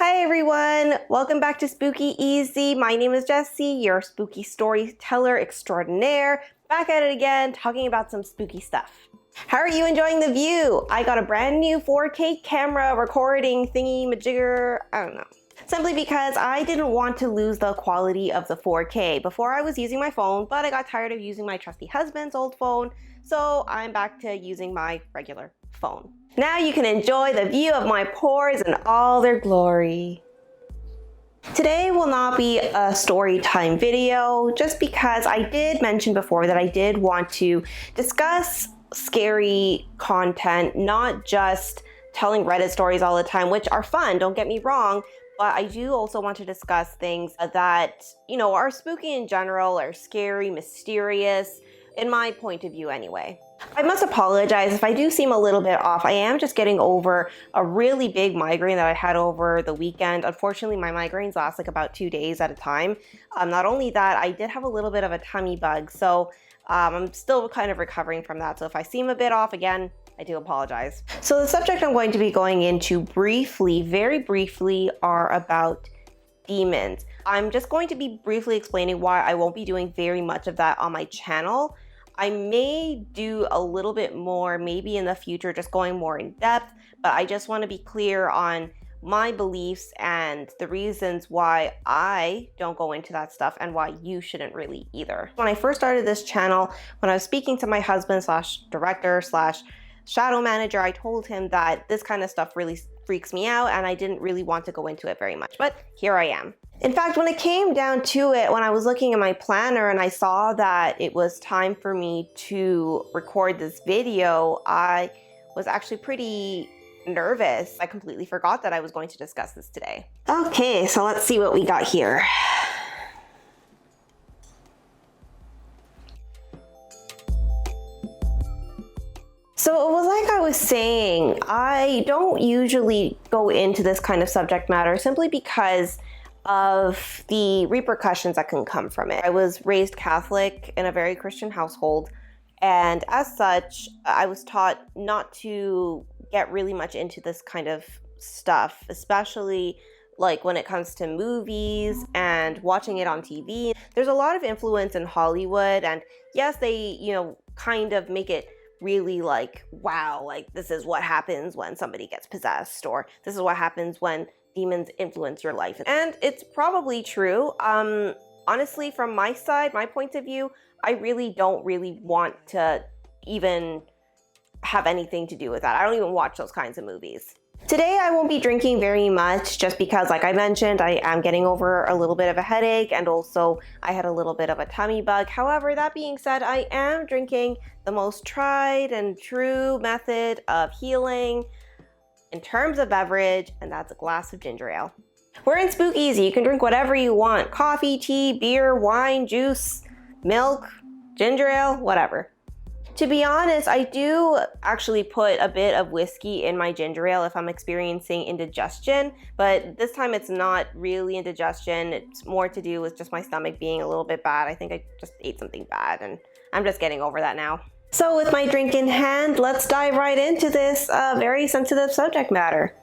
Hi everyone! Welcome back to Spooky Easy. My name is Jessie, your spooky storyteller extraordinaire. Back at it again, talking about some spooky stuff. How are you enjoying the view? I got a brand new 4K camera recording thingy majigger, I don't know. Simply because I didn't want to lose the quality of the 4K. Before I was using my phone, but I got tired of using my trusty husband's old phone, so I'm back to using my regular phone. Now you can enjoy the view of my pores in all their glory. Today will not be a story time video, just because I did mention before that I did want to discuss scary content, not just telling Reddit stories all the time, which are fun, don't get me wrong, but I do also want to discuss things that, are spooky in general, are scary, mysterious, in my point of view anyway. I must apologize if I do seem a little bit off. I am just getting over a really big migraine that I had over the weekend. Unfortunately, my migraines last like about 2 days at a time. Not only that, I did have a little bit of a tummy bug, so I'm still kind of recovering from that. So if I seem a bit off again, I do apologize. So the subject I'm going to be going into briefly, very briefly, are about demons. I'm just going to be briefly explaining why I won't be doing very much of that on my channel. I may do a little bit more, maybe in the future, just going more in depth, but I just want to be clear on my beliefs and the reasons why I don't go into that stuff and why you shouldn't really either. When I first started this channel, when I was speaking to my husband / director / shadow manager, I told him that this kind of stuff really freaks me out and I didn't really want to go into it very much, but here I am. In fact, when it came down to it, when I was looking at my planner and I saw that it was time for me to record this video, I was actually pretty nervous. I completely forgot that I was going to discuss this today. Okay, so let's see what we got here. So it was like I was saying, I don't usually go into this kind of subject matter simply because of the repercussions that can come from it. I was raised Catholic in a very Christian household, and as such, I was taught not to get really much into this kind of stuff, especially like when it comes to movies and watching it on TV. There's a lot of influence in Hollywood, and yes, they, kind of make it really like, wow, like this is what happens when somebody gets possessed, or this is what happens when demons influence your life. And it's probably true. Honestly, from my side, my point of view, I really don't want to even have anything to do with that. I don't even watch those kinds of movies. Today, I won't be drinking very much just because, like I mentioned, I am getting over a little bit of a headache, and also I had a little bit of a tummy bug. However, that being said, I am drinking the most tried and true method of healing in terms of beverage, and that's a glass of ginger ale. We're in Spookyasy. You can drink whatever you want. Coffee, tea, beer, wine, juice, milk, ginger ale, whatever. To be honest, I do actually put a bit of whiskey in my ginger ale if I'm experiencing indigestion, but this time it's not really indigestion. It's more to do with just my stomach being a little bit bad. I think I just ate something bad, and I'm just getting over that now. So with my drink in hand, let's dive right into this very sensitive subject matter.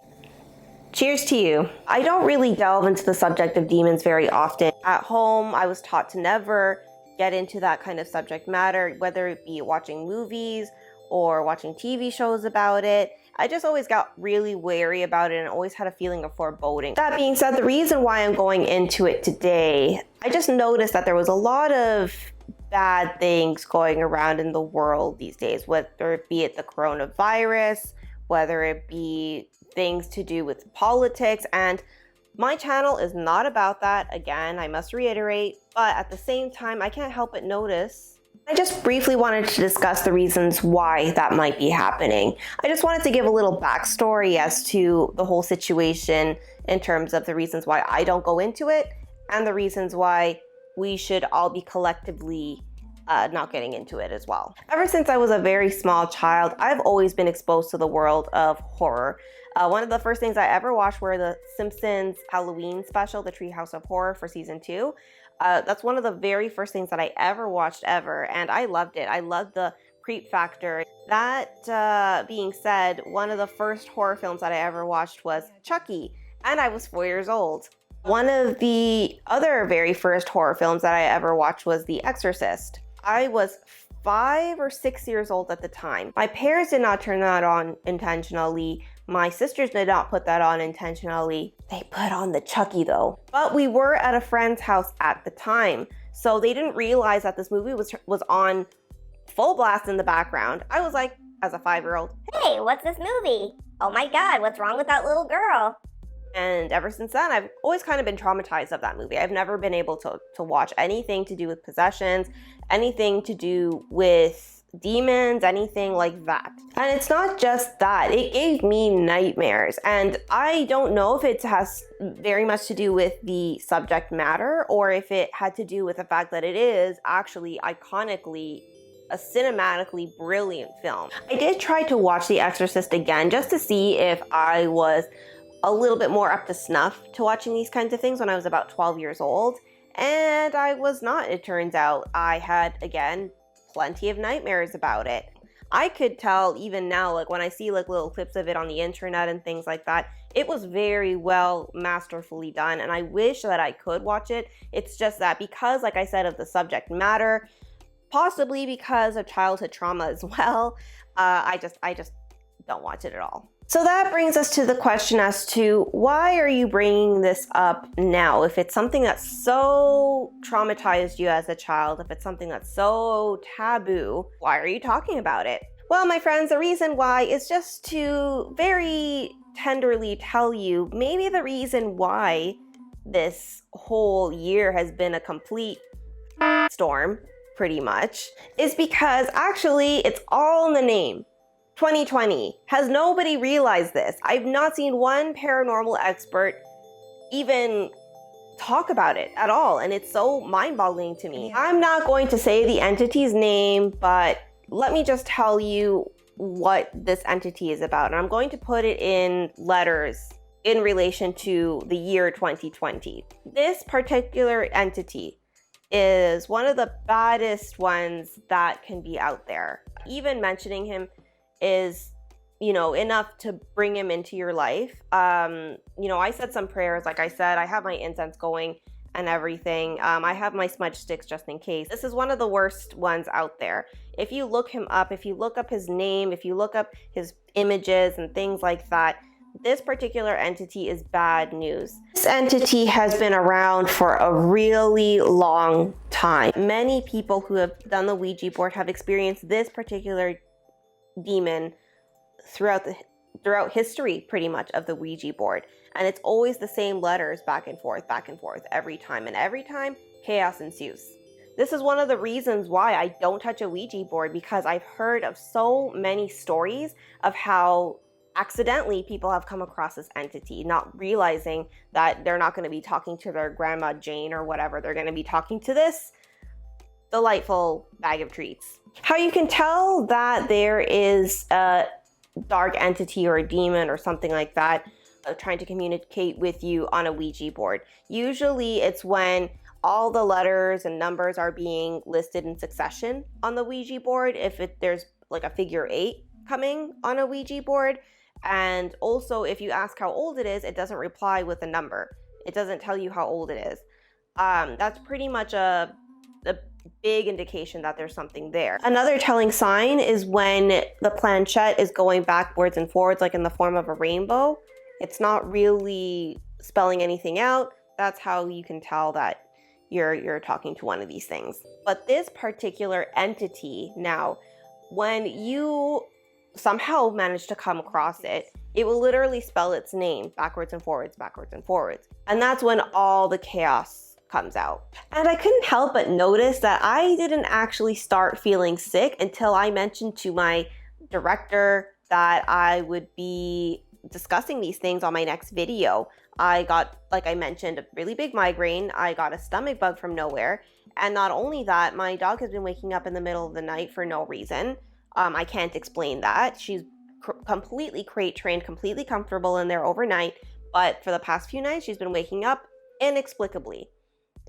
Cheers to you. I don't really delve into the subject of demons very often. At home, I was taught to never get into that kind of subject matter, whether it be watching movies or watching TV shows about it. I just always got really wary about it and always had a feeling of foreboding. That being said, the reason why I'm going into it today, I just noticed that there was a lot of bad things going around in the world these days, whether it be the coronavirus, whether it be things to do with politics, and my channel is not about that. Again, I must reiterate, but at the same time, I can't help but notice. I just briefly wanted to discuss the reasons why that might be happening. I just wanted to give a little backstory as to the whole situation in terms of the reasons why I don't go into it and the reasons why we should all be collectively not getting into it as well. Ever since I was a very small child, I've always been exposed to the world of horror. One of the first things I ever watched were the Simpsons Halloween special, The Treehouse of Horror for season 2. That's one of the very first things that I ever watched ever, and I loved it. I loved the creep factor. That being said, one of the first horror films that I ever watched was Chucky. and I was 4 years old. One of the other very first horror films that I ever watched was The Exorcist. I was 5 or 6 years old at the time. My parents did not turn that on intentionally. My sisters did not put that on intentionally. They put on the Chucky though. But we were at a friend's house at the time, so they didn't realize that this movie was on full blast in the background. I was like, as a 5-year-old, hey, what's this movie? Oh my god, what's wrong with that little girl? and ever since then, I've always kind of been traumatized of that movie. I've never been able to watch anything to do with possessions, anything to do with demons, anything like that. And it's not just that, it gave me nightmares. And I don't know if it has very much to do with the subject matter or if it had to do with the fact that it is actually iconically a cinematically brilliant film. I did try to watch The Exorcist again just to see if I was a little bit more up to snuff to watching these kinds of things when I was about 12 years old. And I was not, it turns out. I had, again, plenty of nightmares about it. I could tell even now, like when I see like little clips of it on the internet and things like that, it was very well masterfully done, and I wish that I could watch it. It's just that because, like I said, of the subject matter, possibly because of childhood trauma as well, I just don't watch it at all. So that brings us to the question as to why are you bringing this up now? If it's something that so traumatized you as a child, if it's something that's so taboo, why are you talking about it? Well, my friends, the reason why is just to very tenderly tell you maybe the reason why this whole year has been a complete storm, pretty much, is because actually it's all in the name. 2020. Has nobody realized this? I've not seen one paranormal expert even talk about it at all, and it's so mind-boggling to me. I'm not going to say the entity's name, but let me just tell you what this entity is about, and I'm going to put it in letters in relation to the year 2020. This particular entity is one of the baddest ones that can be out there. Even mentioning him is, you know, enough to bring him into your life. You know, I said some prayers, like I said, I have my incense going and everything. I have my smudge sticks just in case. This is one of the worst ones out there. If you look him up, if you look up his name, if you look up his images and things like that, this particular entity is bad news. This entity has been around for a really long time. Many people who have done the Ouija board have experienced this particular demon throughout history, pretty much, of the Ouija board, and it's always the same letters back and forth every time, and every time chaos ensues. This is one of the reasons why I don't touch a Ouija board, because I've heard of so many stories of how accidentally people have come across this entity, not realizing that they're not going to be talking to their grandma Jane or whatever. They're going to be talking to this delightful bag of treats. How you can tell that there is a dark entity or a demon or something like that trying to communicate with you on a Ouija board. Usually it's when all the letters and numbers are being listed in succession on the Ouija board, if there's like a figure 8 coming on a Ouija board. And also if you ask how old it is, it doesn't reply with a number. It doesn't tell you how old it is. That's pretty much a big indication that there's something there. Another telling sign is when the planchette is going backwards and forwards, like in the form of a rainbow. It's not really spelling anything out. That's how you can tell that you're talking to one of these things. But this particular entity, now, when you somehow manage to come across it, it will literally spell its name backwards and forwards, backwards and forwards. And that's when all the chaos comes out. And I couldn't help but notice that I didn't actually start feeling sick until I mentioned to my director that I would be discussing these things on my next video. I got, like I mentioned, a really big migraine. I got a stomach bug from nowhere. And not only that, my dog has been waking up in the middle of the night for no reason. I can't explain that. She's completely crate trained, completely comfortable in there overnight. But for the past few nights, she's been waking up inexplicably.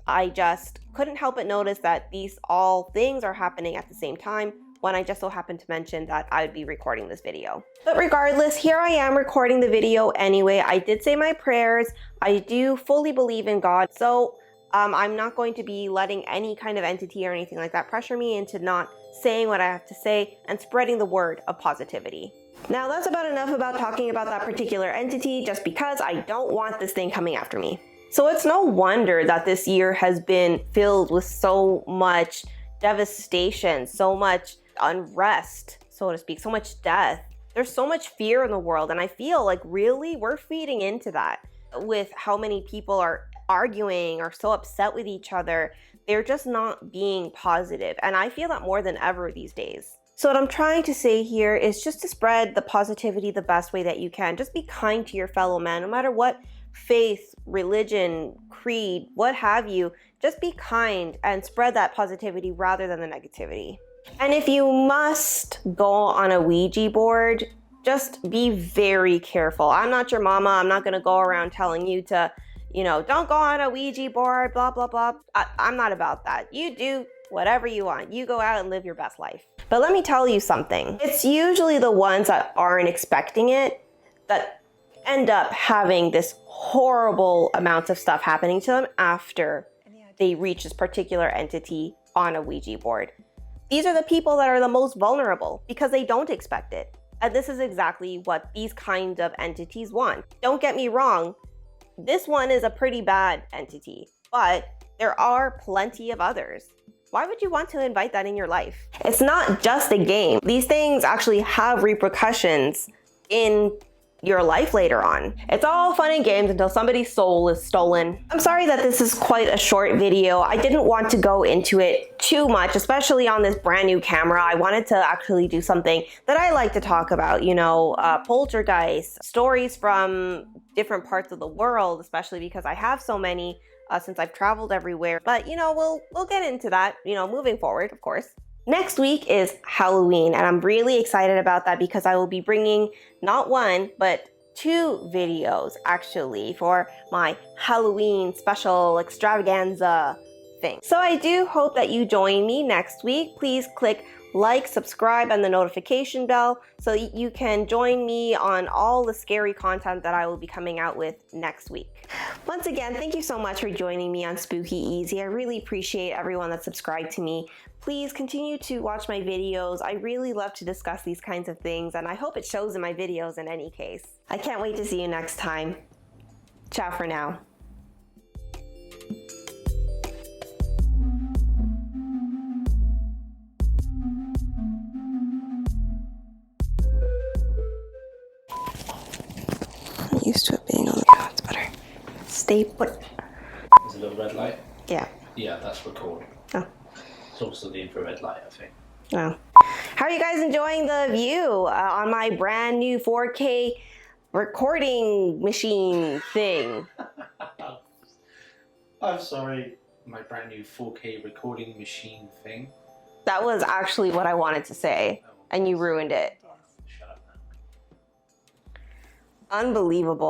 I just couldn't help but notice that these all things are happening at the same time when I just so happened to mention that I would be recording this video. But regardless, here I am recording the video anyway. I did say my prayers. I do fully believe in God, so I'm not going to be letting any kind of entity or anything like that pressure me into not saying what I have to say and spreading the word of positivity. Now that's about enough about talking about that particular entity, just because I don't want this thing coming after me. So it's no wonder that this year has been filled with so much devastation, so much unrest, so to speak, so much death. There's so much fear in the world, and I feel like really we're feeding into that with how many people are arguing or so upset with each other. They're just not being positive, and I feel that more than ever these days. So what I'm trying to say here is just to spread the positivity the best way that you can. Just be kind to your fellow man, no matter what faith, religion, creed, what have you. Just be kind and spread that positivity rather than the negativity. And if you must go on a Ouija board, just be very careful. I'm not your mama. I'm not going to go around telling you to, don't go on a Ouija board, blah, blah, blah. I'm not about that. You do whatever you want. You go out and live your best life. But let me tell you something. It's usually the ones that aren't expecting it that end up having this horrible amounts of stuff happening to them after they reach this particular entity on a Ouija board. These are the people that are the most vulnerable because they don't expect it. And this is exactly what these kinds of entities want. Don't get me wrong, this one is a pretty bad entity, but there are plenty of others. Why would you want to invite that in your life? It's not just a game. These things actually have repercussions in your life later on. It's all fun and games until somebody's soul is stolen. I'm sorry that this is quite a short video. I didn't want to go into it too much, especially on this brand new camera. I wanted to actually do something that I like to talk about, poltergeists, stories from different parts of the world, especially because I have so many since I've traveled everywhere. But we'll get into that, moving forward, of course. Next week is Halloween, and I'm really excited about that because I will be bringing not one, but 2 videos actually for my Halloween special extravaganza thing. So I do hope that you join me next week. Please click like, subscribe, and the notification bell so you can join me on all the scary content that I will be coming out with next week. Once again, thank you so much for joining me on Spooky Easy. I really appreciate everyone that subscribed to me. Please continue to watch my videos. I really love to discuss these kinds of things, and I hope it shows in my videos in any case. I can't wait to see you next time. Ciao for now. I'm used to it being on the it's better. Stay put. There's a little red light? Yeah. Yeah, that's record. Oh. It's also the infrared light, I think. Oh. How are you guys enjoying the view on my brand new 4K recording machine thing? I'm sorry, my brand new 4K recording machine thing. That was actually what I wanted to say, and you ruined it. Shut up now. Unbelievable.